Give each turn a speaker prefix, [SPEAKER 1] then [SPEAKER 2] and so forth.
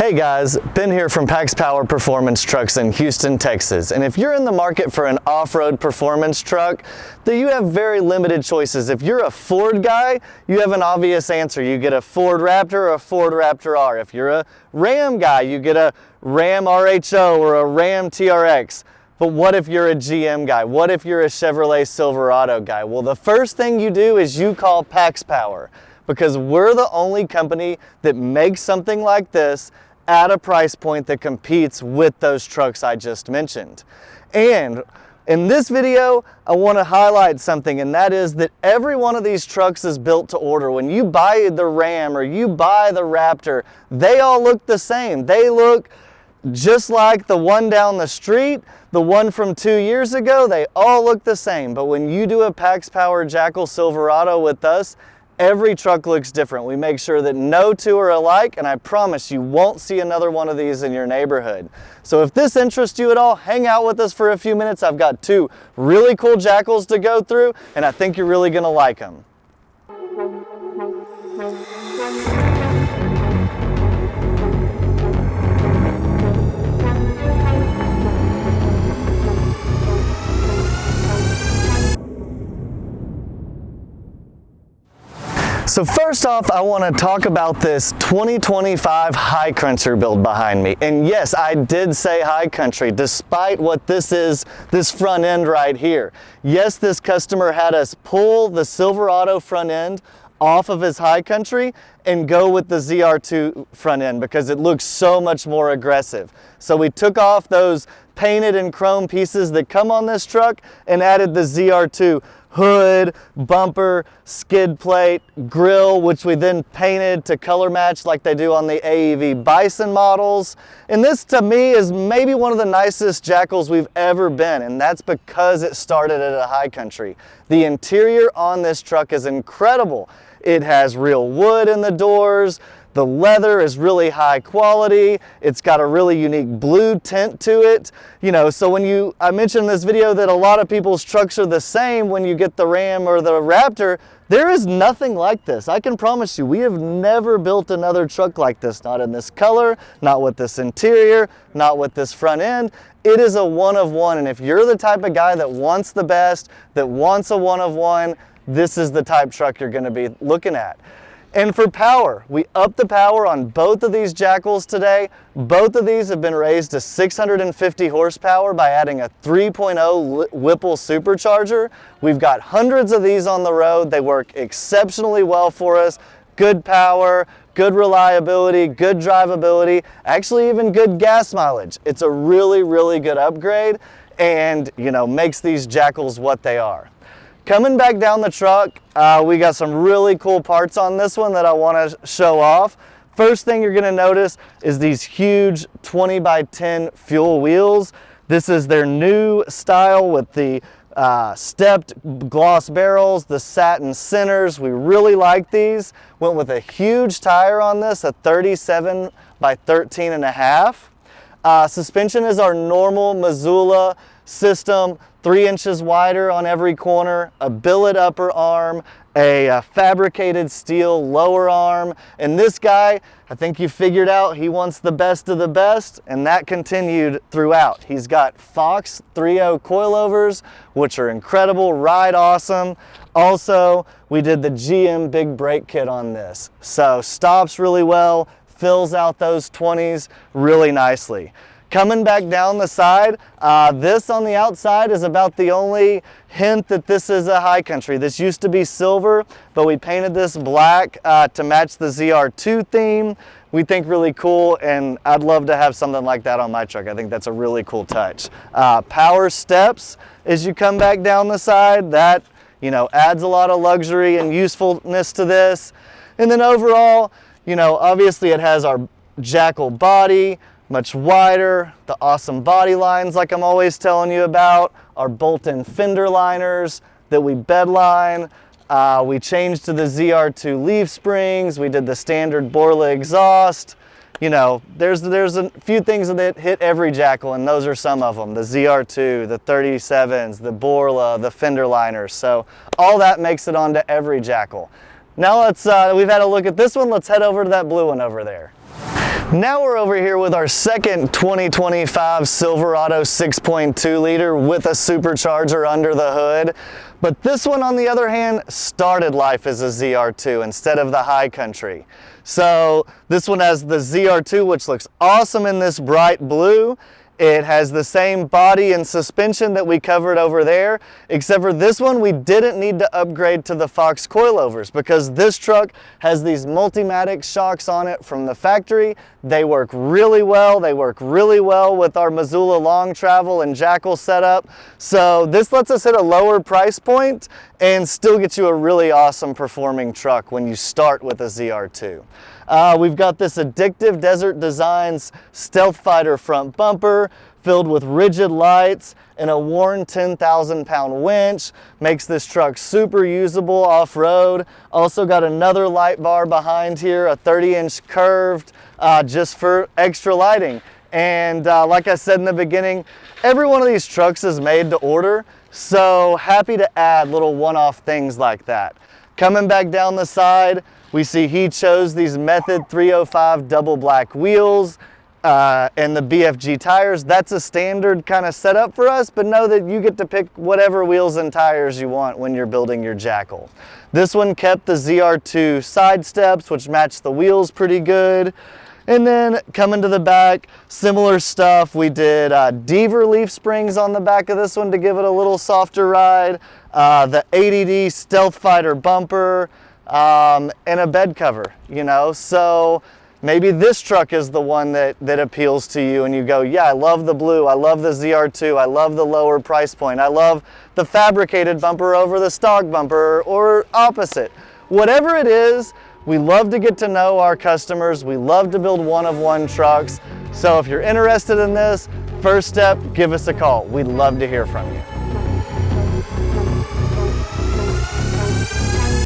[SPEAKER 1] Hey guys, Ben here from Pax Power Performance Trucks in Houston, Texas. And if you're in the market for an off-road performance truck, then you have very limited choices. If you're a Ford guy, you have an obvious answer. You get a Ford Raptor or a Ford Raptor R. If you're a Ram guy, you get a Ram RHO or a Ram TRX. But what if you're a GM guy? What if you're a Chevrolet Silverado guy? Well, the first thing you do is you call Pax Power, because we're the only company that makes something like this at a price point that competes with those trucks I just mentioned. And in this video, I want to highlight something, and that is that every one of these trucks is built to order. When you buy the Ram or you buy the Raptor, they all look the same. They look just like the one down the street, the one from 2 years ago. They all look the same. But when you do a Pax Power Jackal Silverado with us, every truck looks different. We make sure that no two are alike, and I promise you won't see another one of these in your neighborhood. So if this interests you at all, hang out with us for a few minutes. I've got two really cool Jackals to go through, and I think you're really gonna like them. So first off, I want to talk about this 2025 High Country build behind me. And yes, I did say High Country, despite what this is, this front end right here. Yes, this customer had us pull the Silverado front end off of his High Country and go with the ZR2 front end because it looks so much more aggressive. So we took off those painted and chrome pieces that come on this truck and added the ZR2 hood, bumper, skid plate, grill, which we then painted to color match like they do on the AEV Bison models. And this to me is maybe one of the nicest Jackals we've ever been, and that's because it started at a High Country. The interior on this truck is incredible. It has real wood in the doors. The leather is really high quality. It's got a really unique blue tint to it. You know, so when I mentioned in this video that a lot of people's trucks are the same when you get the Ram or the Raptor. There is nothing like this. I can promise you, we have never built another truck like this. Not in this color, not with this interior, not with this front end. It is a one of one. And if you're the type of guy that wants the best, that wants a one of one, this is the type truck you're gonna be looking at. And for power, we upped the power on both of these Jackals today. Both of these have been raised to 650 horsepower by adding a 3.0 Whipple Supercharger. We've got hundreds of these on the road. They work exceptionally well for us. Good power, good reliability, good drivability, actually even good gas mileage. It's a really, really good upgrade and, you know, makes these Jackals what they are. Coming back down the truck, we got some really cool parts on this one that I want to show off. First thing you're going to notice is these huge 20 by 10 fuel wheels. This is their new style with the stepped gloss barrels, the satin centers. We really like these. Went with a huge tire on this, a 37 by 13 and a half. Suspension is our normal Missoula system, 3 inches wider on every corner, a billet upper arm, a fabricated steel lower arm. And this guy, I think you figured out he wants the best of the best, and that continued throughout. He's got Fox 3.0 coilovers, which are incredible, ride awesome. Also, we did the GM big brake kit on this. So stops really well, fills out those 20s really nicely. Coming back down the side, this on the outside is about the only hint that this is a High Country. This used to be silver, but we painted this black to match the ZR2 theme. We think really cool, and I'd love to have something like that on my truck. I think that's a really cool touch. Power steps as you come back down the side, that, you know, adds a lot of luxury and usefulness to this. And then overall, you know, obviously it has our Jackal body, much wider, the awesome body lines like I'm always telling you about, our bolt-in fender liners that we bedline. We changed to the ZR2 leaf springs. We did the standard Borla exhaust. You know, there's a few things that hit every Jackal, and those are some of them. The ZR2, the 37s, the Borla, the fender liners. So all that makes it onto every Jackal. Now we've had a look at this one. Let's head over to that blue one over there. Now we're over here with our second 2025 Silverado 6.2 liter with a supercharger under the hood. But this one, on the other hand, started life as a ZR2 instead of the high country. So this one has the ZR2, which looks awesome in this bright blue. It has the same body and suspension that we covered over there, except for this one we didn't need to upgrade to the Fox coilovers because this truck has these Multimatic shocks on it from the factory. They work really well. They work really well with our Missoula long travel and Jackal setup. So this lets us hit a lower price point and still get you a really awesome performing truck when you start with a ZR2. We've got this addictive Desert Designs Stealth Fighter front bumper filled with rigid lights and a worn 10,000 pound winch. Makes this truck super usable off-road. Also got another light bar behind here, a 30-inch curved, just for extra lighting. And like I said in the beginning, every one of these trucks is made to order, so happy to add little one-off things like that. Coming back down the side, we see he chose these Method 305 double black wheels and the BFG tires. That's a standard kind of setup for us, but know that you get to pick whatever wheels and tires you want when you're building your Jackal. This one kept the ZR2 side steps, which match the wheels pretty good. And then coming to the back, similar stuff. We did Deaver leaf springs on the back of this one to give it a little softer ride. The ADD Stealth Fighter bumper, and a bed cover, you know. So maybe this truck is the one that appeals to you and you go, yeah, I love the blue, I love the ZR2, I love the lower price point, I love the fabricated bumper over the stock bumper, or opposite. Whatever it is, we love to get to know our customers. We love to build one-of-one trucks. So if you're interested in this, first step, give us a call. We'd love to hear from you.